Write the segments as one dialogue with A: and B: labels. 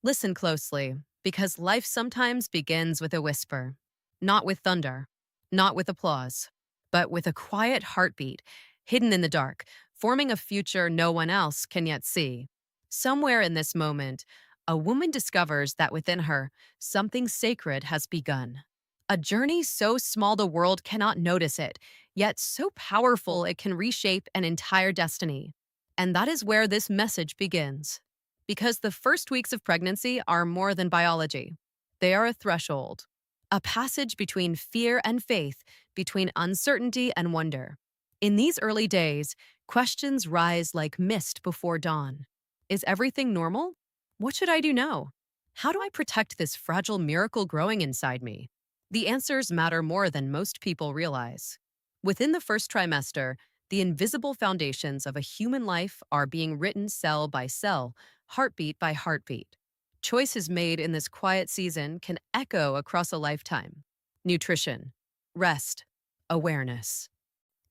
A: Listen closely, because life sometimes begins with a whisper, not with thunder, not with applause, but with a quiet heartbeat hidden in the dark, forming a future no one else can yet see. Somewhere in this moment, a woman discovers that within her, something sacred has begun. A journey so small the world cannot notice it, yet so powerful it can reshape an entire destiny. And that is where this message begins. Because the first weeks of pregnancy are more than biology. They are a threshold, a passage between fear and faith, between uncertainty and wonder. In these early days, questions rise like mist before dawn. Is everything normal? What should I do now? How do I protect this fragile miracle growing inside me? The answers matter more than most people realize. Within the first trimester, the invisible foundations of a human life are being written cell by cell, heartbeat by heartbeat. Choices made in this quiet season can echo across a lifetime. Nutrition, rest, awareness,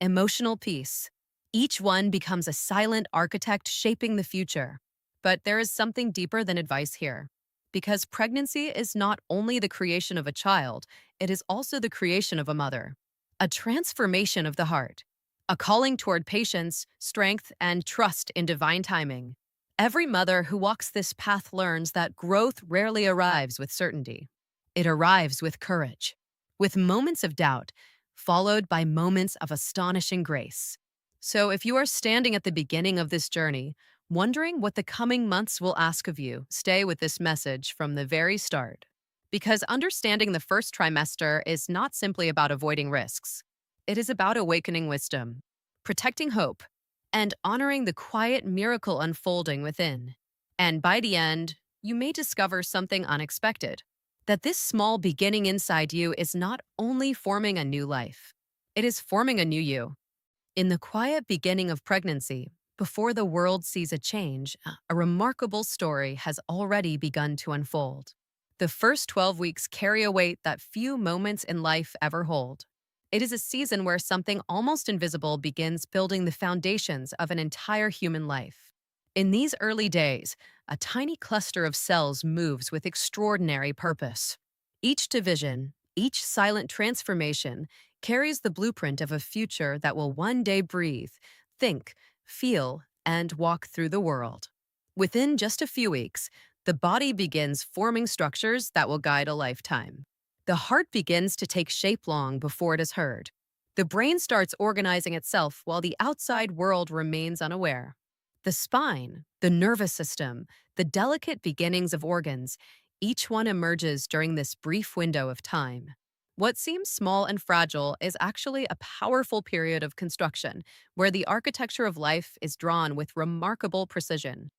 A: emotional peace. Each one becomes a silent architect shaping the future. But there is something deeper than advice here. Because pregnancy is not only the creation of a child, it is also the creation of a mother. A transformation of the heart. A calling toward patience, strength, and trust in divine timing. Every mother who walks this path learns that growth rarely arrives with certainty. It arrives with courage, with moments of doubt, followed by moments of astonishing grace. So if you are standing at the beginning of this journey, wondering what the coming months will ask of you, stay with this message from the very start. Because understanding the first trimester is not simply about avoiding risks. It is about awakening wisdom, protecting hope, and honoring the quiet miracle unfolding within. And by the end, you may discover something unexpected, that this small beginning inside you is not only forming a new life, it is forming a new you. In the quiet beginning of pregnancy, before the world sees a change, a remarkable story has already begun to unfold. The first 12 weeks carry a weight that few moments in life ever hold. It is a season where something almost invisible begins building the foundations of an entire human life. In these early days, a tiny cluster of cells moves with extraordinary purpose. Each division, each silent transformation, carries the blueprint of a future that will one day breathe, think, feel, and walk through the world. Within just a few weeks, the body begins forming structures that will guide a lifetime. The heart begins to take shape long before it is heard. The brain starts organizing itself while the outside world remains unaware. The spine, the nervous system, the delicate beginnings of organs, each one emerges during this brief window of time. What seems small and fragile is actually a powerful period of construction where the architecture of life is drawn with remarkable precision.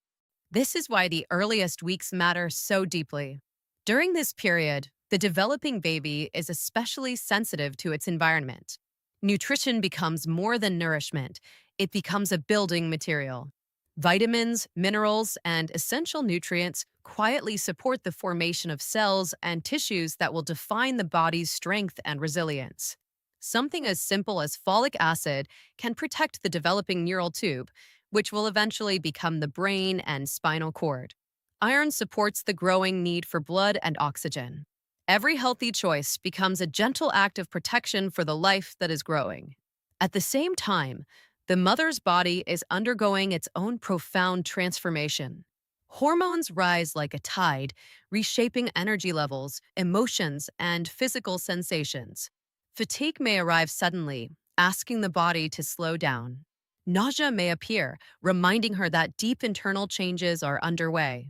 A: This is why the earliest weeks matter so deeply. During this period, the developing baby is especially sensitive to its environment. Nutrition becomes more than nourishment, it becomes a building material. Vitamins, minerals, and essential nutrients quietly support the formation of cells and tissues that will define the body's strength and resilience. Something as simple as folic acid can protect the developing neural tube, which will eventually become the brain and spinal cord. Iron supports the growing need for blood and oxygen. Every healthy choice becomes a gentle act of protection for the life that is growing. At the same time, the mother's body is undergoing its own profound transformation. Hormones rise like a tide, reshaping energy levels, emotions, and physical sensations. Fatigue may arrive suddenly, asking the body to slow down. Nausea may appear, reminding her that deep internal changes are underway.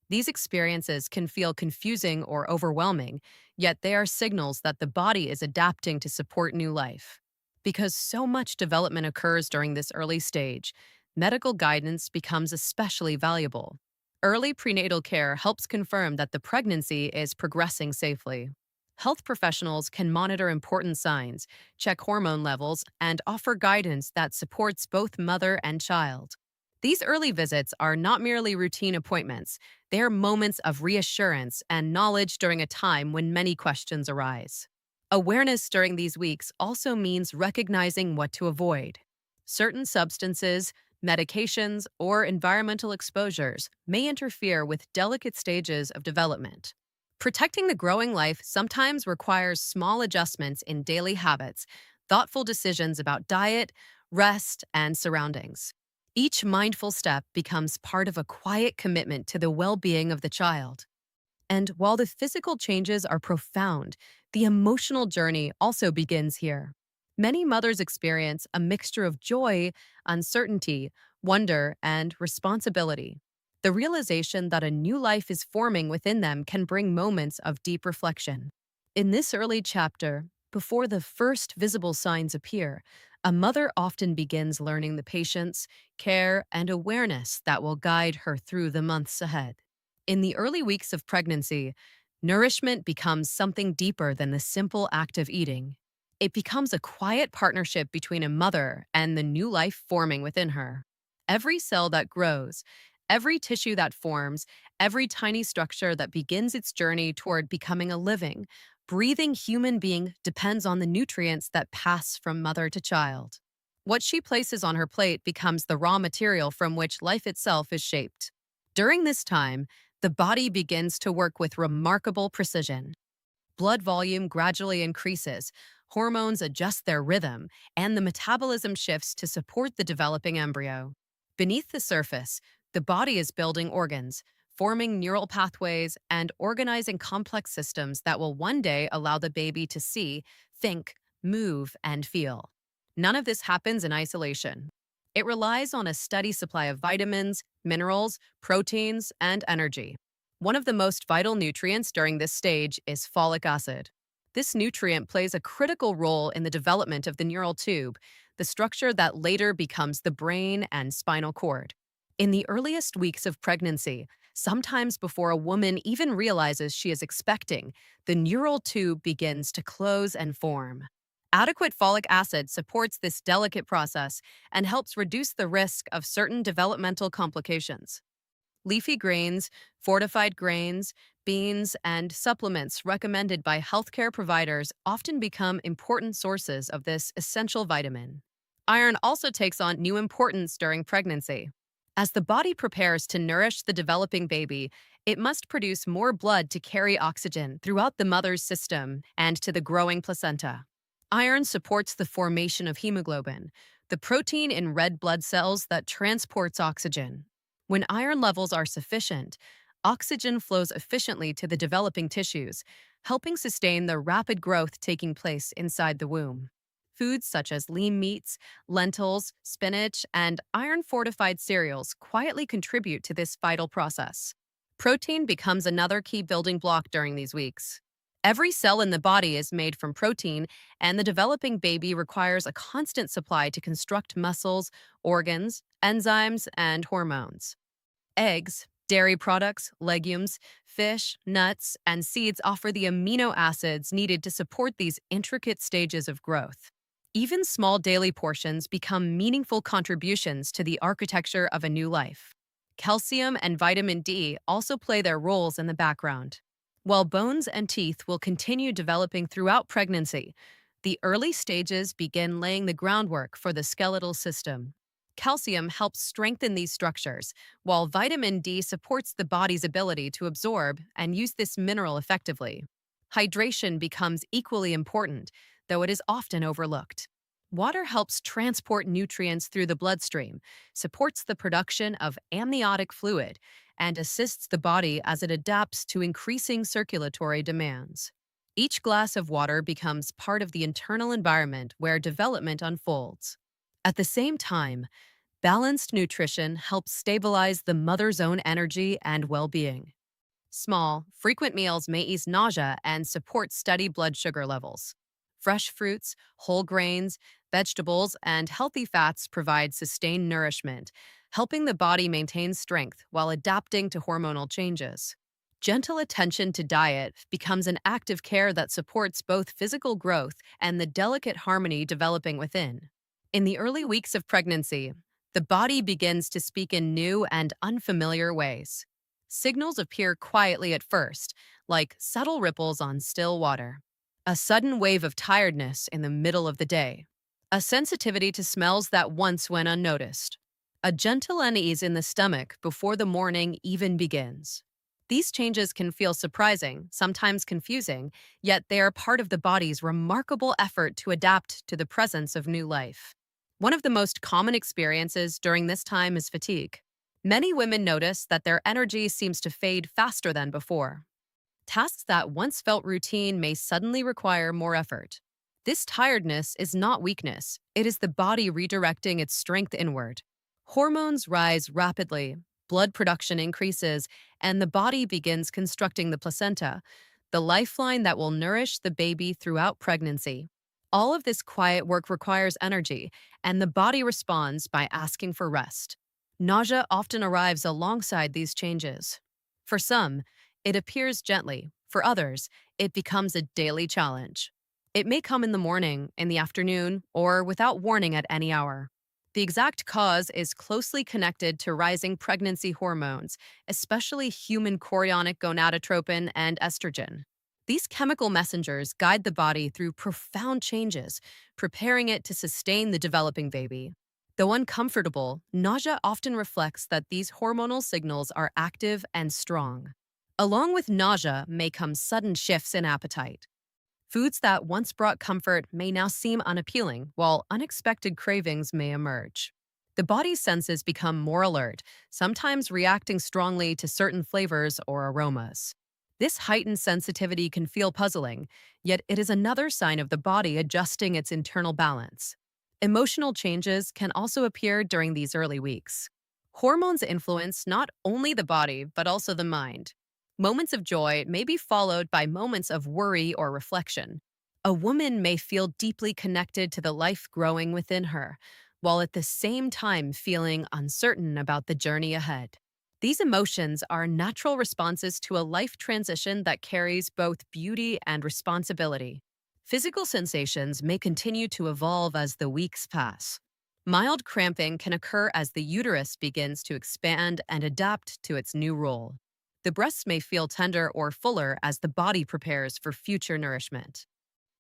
A: These experiences can feel confusing or overwhelming, yet they are signals that the body is adapting to support new life. Because so much development occurs during this early stage, medical guidance becomes especially valuable. Early prenatal care helps confirm that the pregnancy is progressing safely. Health professionals can monitor important signs, check hormone levels, and offer guidance that supports both mother and child. These early visits are not merely routine appointments, they are moments of reassurance and knowledge during a time when many questions arise. Awareness during these weeks also means recognizing what to avoid. Certain substances, medications, or environmental exposures may interfere with delicate stages of development. Protecting the growing life sometimes requires small adjustments in daily habits, thoughtful decisions about diet, rest, and surroundings. Each mindful step becomes part of a quiet commitment to the well being of the child. And while the physical changes are profound, the emotional journey also begins here. Many mothers experience a mixture of joy, uncertainty, wonder, and responsibility. The realization that a new life is forming within them can bring moments of deep reflection. In this early chapter, before the first visible signs appear, a mother often begins learning the patience, care, and awareness that will guide her through the months ahead. In the early weeks of pregnancy, nourishment becomes something deeper than the simple act of eating. It becomes a quiet partnership between a mother and the new life forming within her. Every cell that grows, every tissue that forms, every tiny structure that begins its journey toward becoming a living, breathing human being depends on the nutrients that pass from mother to child. What she places on her plate becomes the raw material from which life itself is shaped. During this time, the body begins to work with remarkable precision. Blood volume gradually increases, hormones adjust their rhythm, and the metabolism shifts to support the developing embryo. Beneath the surface, the body is building organs, forming neural pathways, and organizing complex systems that will one day allow the baby to see, think, move, and feel. None of this happens in isolation. It relies on a steady supply of vitamins, minerals, proteins, and energy. One of the most vital nutrients during this stage is folic acid. This nutrient plays a critical role in the development of the neural tube, the structure that later becomes the brain and spinal cord. In the earliest weeks of pregnancy, sometimes before a woman even realizes she is expecting, the neural tube begins to close and form. Adequate folic acid supports this delicate process and helps reduce the risk of certain developmental complications. Leafy greens, fortified grains, beans, and supplements recommended by healthcare providers often become important sources of this essential vitamin. Iron also takes on new importance during pregnancy. As the body prepares to nourish the developing baby, it must produce more blood to carry oxygen throughout the mother's system and to the growing placenta. Iron supports the formation of hemoglobin, the protein in red blood cells that transports oxygen. When iron levels are sufficient, oxygen flows efficiently to the developing tissues, helping sustain the rapid growth taking place inside the womb. Foods such as lean meats, lentils, spinach, and iron-fortified cereals quietly contribute to this vital process. Protein becomes another key building block during these weeks. Every cell in the body is made from protein, and the developing baby requires a constant supply to construct muscles, organs, enzymes, and hormones. Eggs, dairy products, legumes, fish, nuts, and seeds offer the amino acids needed to support these intricate stages of growth. Even small daily portions become meaningful contributions to the architecture of a new life. Calcium and vitamin D also play their roles in the background. While bones and teeth will continue developing throughout pregnancy, the early stages begin laying the groundwork for the skeletal system. Calcium helps strengthen these structures, while vitamin D supports the body's ability to absorb and use this mineral effectively. Hydration becomes equally important, though it is often overlooked. Water helps transport nutrients through the bloodstream, supports the production of amniotic fluid, and assists the body as it adapts to increasing circulatory demands. Each glass of water becomes part of the internal environment where development unfolds. At the same time, balanced nutrition helps stabilize the mother's own energy and well-being. Small, frequent meals may ease nausea and support steady blood sugar levels. Fresh fruits, whole grains, vegetables, and healthy fats provide sustained nourishment, helping the body maintain strength while adapting to hormonal changes. Gentle attention to diet becomes an act of care that supports both physical growth and the delicate harmony developing within. In the early weeks of pregnancy, the body begins to speak in new and unfamiliar ways. Signals appear quietly at first, like subtle ripples on still water. A sudden wave of tiredness in the middle of the day. A sensitivity to smells that once went unnoticed. a gentle unease in the stomach before the morning even begins. These changes can feel surprising, sometimes confusing, yet they are part of the body's remarkable effort to adapt to the presence of new life. One of the most common experiences during this time is fatigue. Many women notice that their energy seems to fade faster than before. Tasks that once felt routine may suddenly require more effort. This tiredness is not weakness, it is the body redirecting its strength inward. Hormones rise rapidly, blood production increases, and the body begins constructing the placenta, the lifeline that will nourish the baby throughout pregnancy. All of this quiet work requires energy, and the body responds by asking for rest. Nausea often arrives alongside these changes. For some, it appears gently. For others, it becomes a daily challenge. It may come in the morning, in the afternoon, or without warning at any hour. The exact cause is closely connected to rising pregnancy hormones, especially human chorionic gonadotropin and estrogen. These chemical messengers guide the body through profound changes, preparing it to sustain the developing baby. Though uncomfortable, nausea often reflects that these hormonal signals are active and strong. Along with nausea may come sudden shifts in appetite. Foods that once brought comfort may now seem unappealing, while unexpected cravings may emerge. The body's senses become more alert, sometimes reacting strongly to certain flavors or aromas. This heightened sensitivity can feel puzzling, yet it is another sign of the body adjusting its internal balance. Emotional changes can also appear during these early weeks. Hormones influence not only the body, but also the mind. Moments of joy may be followed by moments of worry or reflection. A woman may feel deeply connected to the life growing within her, while at the same time feeling uncertain about the journey ahead. These emotions are natural responses to a life transition that carries both beauty and responsibility. Physical sensations may continue to evolve as the weeks pass. Mild cramping can occur as the uterus begins to expand and adapt to its new role. The breasts may feel tender or fuller as the body prepares for future nourishment.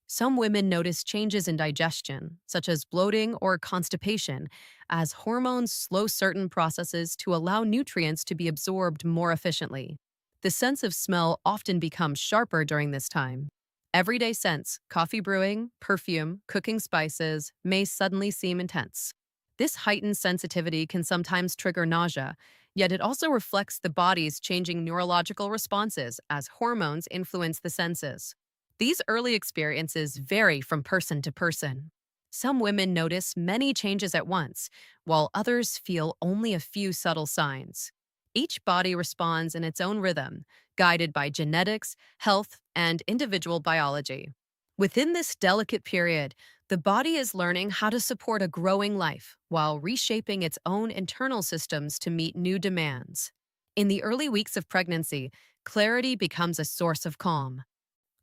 A: Some women notice changes in digestion, such as bloating or constipation, as hormones slow certain processes to allow nutrients to be absorbed more efficiently. The sense of smell often becomes sharper during this time. Everyday scents, coffee brewing, perfume, cooking spices, may suddenly seem intense. This heightened sensitivity can sometimes trigger nausea, yet it also reflects the body's changing neurological responses as hormones influence the senses. These early experiences vary from person to person. Some women notice many changes at once, while others feel only a few subtle signs. Each body responds in its own rhythm, guided by genetics, health, and individual biology. Within this delicate period, the body is learning how to support a growing life while reshaping its own internal systems to meet new demands. In the early weeks of pregnancy, clarity becomes a source of calm.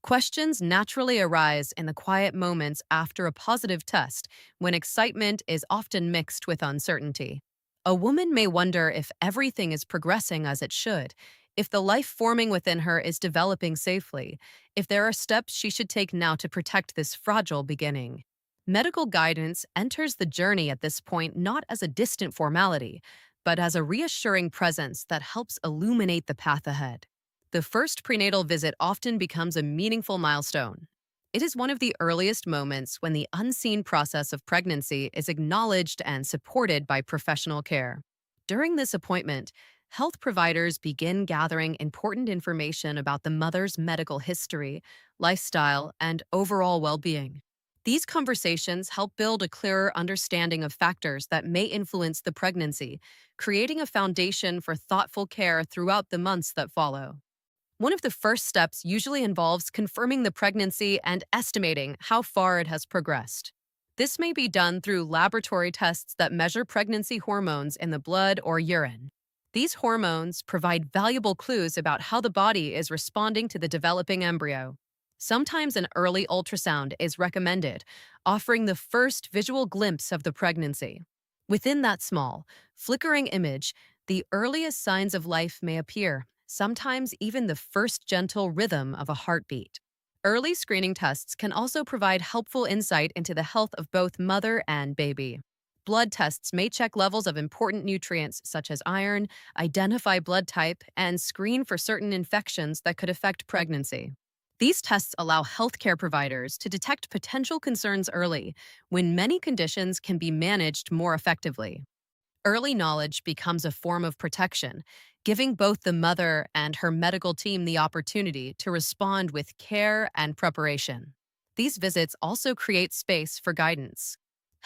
A: Questions naturally arise in the quiet moments after a positive test, when excitement is often mixed with uncertainty. A woman may wonder if everything is progressing as it should, if the life forming within her is developing safely, if there are steps she should take now to protect this fragile beginning. Medical guidance enters the journey at this point not as a distant formality, but as a reassuring presence that helps illuminate the path ahead. The first prenatal visit often becomes a meaningful milestone. It is one of the earliest moments when the unseen process of pregnancy is acknowledged and supported by professional care. During this appointment, health providers begin gathering important information about the mother's medical history, lifestyle, and overall well-being. These conversations help build a clearer understanding of factors that may influence the pregnancy, creating a foundation for thoughtful care throughout the months that follow. One of the first steps usually involves confirming the pregnancy and estimating how far it has progressed. This may be done through laboratory tests that measure pregnancy hormones in the blood or urine. These hormones provide valuable clues about how the body is responding to the developing embryo. Sometimes an early ultrasound is recommended, offering the first visual glimpse of the pregnancy. Within that small, flickering image, the earliest signs of life may appear, sometimes even the first gentle rhythm of a heartbeat. Early screening tests can also provide helpful insight into the health of both mother and baby. Blood tests may check levels of important nutrients such as iron, identify blood type, and screen for certain infections that could affect pregnancy. These tests allow healthcare providers to detect potential concerns early when many conditions can be managed more effectively. Early knowledge becomes a form of protection, giving both the mother and her medical team the opportunity to respond with care and preparation. These visits also create space for guidance.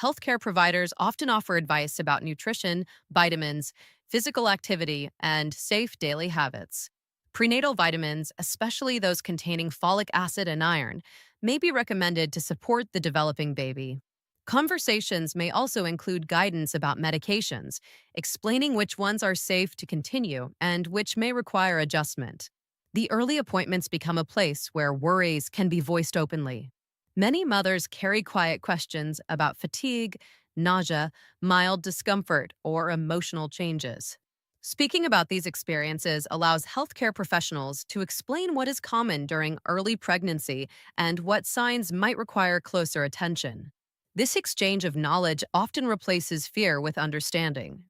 A: Healthcare providers often offer advice about nutrition, vitamins, physical activity, and safe daily habits. Prenatal vitamins, especially those containing folic acid and iron, may be recommended to support the developing baby. Conversations may also include guidance about medications, explaining which ones are safe to continue and which may require adjustment. The early appointments become a place where worries can be voiced openly. Many mothers carry quiet questions about fatigue, nausea, mild discomfort, or emotional changes. Speaking about these experiences allows healthcare professionals to explain what is common during early pregnancy and what signs might require closer attention. This exchange of knowledge often replaces fear with understanding.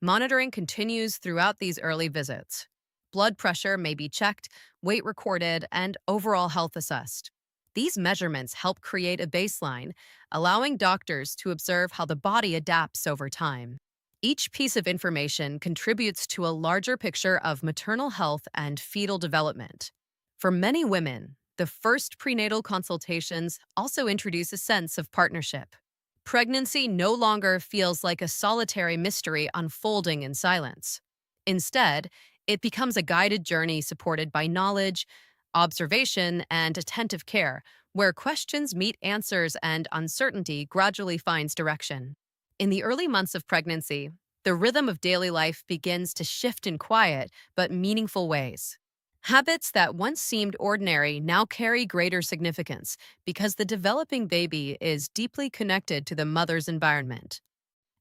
A: Monitoring continues throughout these early visits. Blood pressure may be checked, weight recorded, and overall health assessed. These measurements help create a baseline, allowing doctors to observe how the body adapts over time. Each piece of information contributes to a larger picture of maternal health and fetal development. For many women, the first prenatal consultations also introduce a sense of partnership. Pregnancy no longer feels like a solitary mystery unfolding in silence. Instead, it becomes a guided journey supported by knowledge, observation, and attentive care, where questions meet answers and uncertainty gradually finds direction. In the early months of pregnancy, the rhythm of daily life begins to shift in quiet but meaningful ways. Habits that once seemed ordinary now carry greater significance because the developing baby is deeply connected to the mother's environment.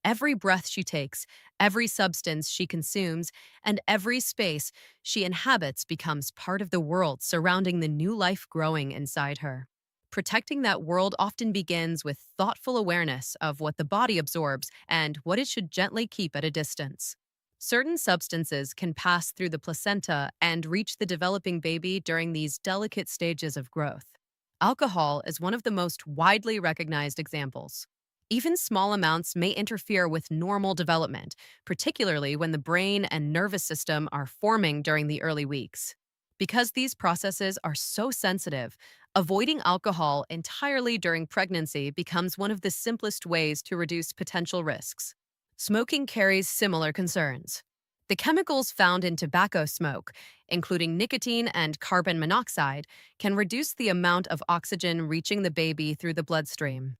A: Every breath she takes, every substance she consumes, and every space she inhabits becomes part of the world surrounding the new life growing inside her. Protecting that world often begins with thoughtful awareness of what the body absorbs and what it should gently keep at a distance. Certain substances can pass through the placenta and reach the developing baby during these delicate stages of growth. Alcohol is one of the most widely recognized examples. Even small amounts may interfere with normal development, particularly when the brain and nervous system are forming during the early weeks. Because these processes are so sensitive, avoiding alcohol entirely during pregnancy becomes one of the simplest ways to reduce potential risks. Smoking carries similar concerns. The chemicals found in tobacco smoke, including nicotine and carbon monoxide, can reduce the amount of oxygen reaching the baby through the bloodstream.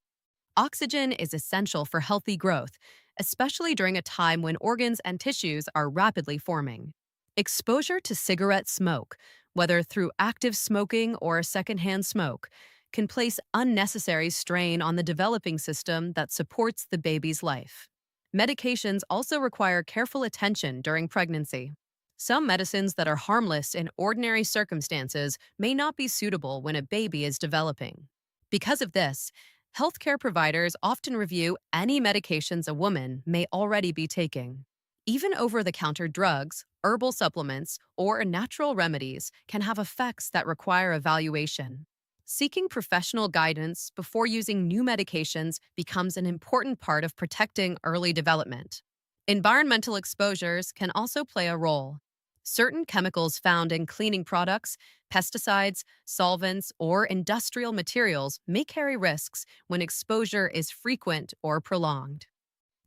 A: Oxygen is essential for healthy growth, especially during a time when organs and tissues are rapidly forming. Exposure to cigarette smoke, whether through active smoking or secondhand smoke, can place unnecessary strain on the developing system that supports the baby's life. Medications also require careful attention during pregnancy. Some medicines that are harmless in ordinary circumstances may not be suitable when a baby is developing. Because of this, healthcare providers often review any medications a woman may already be taking. Even over-the-counter drugs, herbal supplements, or natural remedies can have effects that require evaluation. Seeking professional guidance before using new medications becomes an important part of protecting early development. Environmental exposures can also play a role. Certain chemicals found in cleaning products, pesticides, solvents, or industrial materials may carry risks when exposure is frequent or prolonged.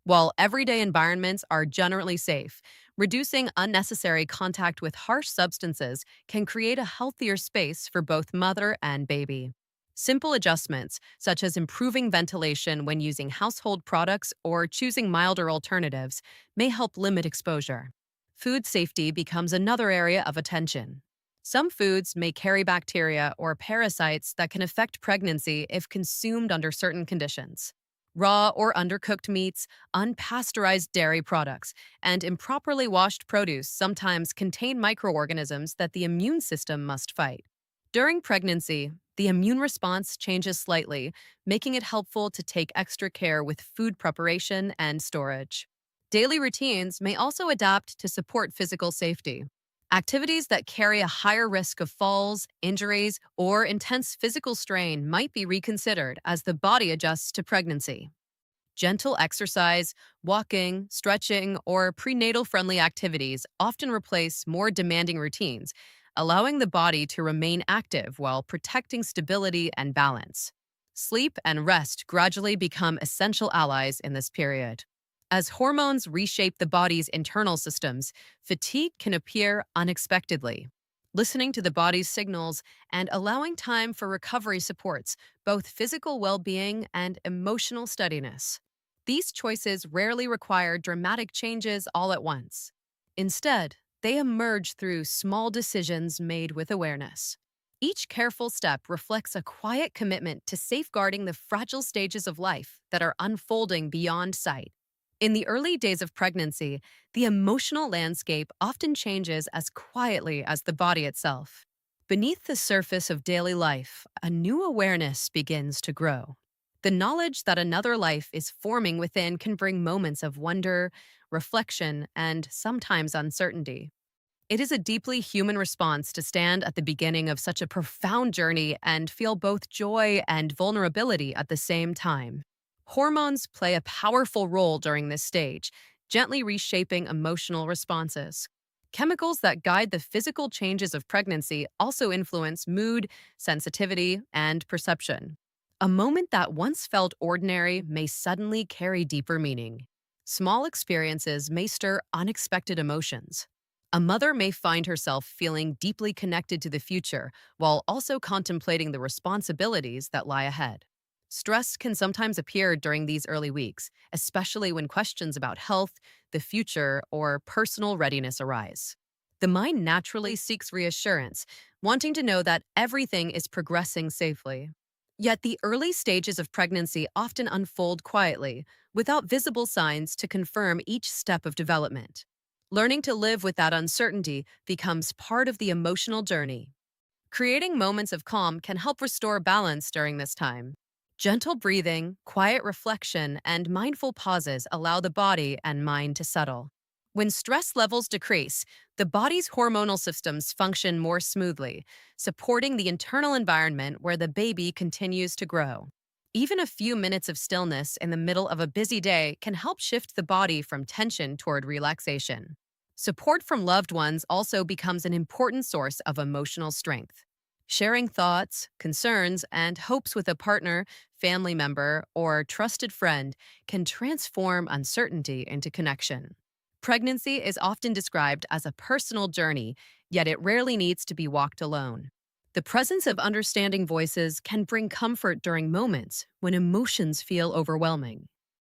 A: While everyday environments are generally safe, reducing unnecessary contact with harsh substances can create a healthier space for both mother and baby. Simple adjustments, such as improving ventilation when using household products or choosing milder alternatives, may help limit exposure. Food safety becomes another area of attention. Some foods may carry bacteria or parasites that can affect pregnancy if consumed under certain conditions. Raw or undercooked meats, unpasteurized dairy products, and improperly washed produce sometimes contain microorganisms that the immune system must fight. During pregnancy, The immune response changes slightly, making it helpful to take extra care with food preparation and storage. Daily routines may also adapt to support physical safety. Activities that carry a higher risk of falls, injuries, or intense physical strain might be reconsidered as the body adjusts to pregnancy. Gentle exercise, walking, stretching, or prenatal friendly activities often replace more demanding routines, allowing the body to remain active while protecting stability and balance. Sleep and rest gradually become essential allies in this period. As hormones reshape the body's internal systems, fatigue can appear unexpectedly. Listening to the body's signals and allowing time for recovery supports both physical well being and emotional steadiness. These choices rarely require dramatic changes all at once. Instead, they emerge through small decisions made with awareness. Each careful step reflects a quiet commitment to safeguarding the fragile stages of life that are unfolding beyond sight. In the early days of pregnancy, the emotional landscape often changes as quietly as the body itself. Beneath the surface of daily life, a new awareness begins to grow. The knowledge that another life is forming within can bring moments of wonder, reflection, and sometimes uncertainty. It is a deeply human response to stand at the beginning of such a profound journey and feel both joy and vulnerability at the same time. Hormones play a powerful role during this stage, gently reshaping emotional responses. Chemicals that guide the physical changes of pregnancy also influence mood, sensitivity, and perception. A moment that once felt ordinary may suddenly carry deeper meaning. Small experiences may stir unexpected emotions. A mother may find herself feeling deeply connected to the future while also contemplating the responsibilities that lie ahead. Stress can sometimes appear during these early weeks, especially when questions about health, the future, or personal readiness arise. The mind naturally seeks reassurance, wanting to know that everything is progressing safely. Yet the early stages of pregnancy often unfold quietly, without visible signs to confirm each step of development. Learning to live with that uncertainty becomes part of the emotional journey. Creating moments of calm can help restore balance during this time. Gentle breathing, quiet reflection, and mindful pauses allow the body and mind to settle. When stress levels decrease, the body's hormonal systems function more smoothly, supporting the internal environment where the baby continues to grow. Even a few minutes of stillness in the middle of a busy day can help shift the body from tension toward relaxation. Support from loved ones also becomes an important source of emotional strength. Sharing thoughts, concerns, and hopes with a partner, family member, or trusted friend can transform uncertainty into connection. Pregnancy is often described as a personal journey, yet it rarely needs to be walked alone. The presence of understanding voices can bring comfort during moments when emotions feel overwhelming.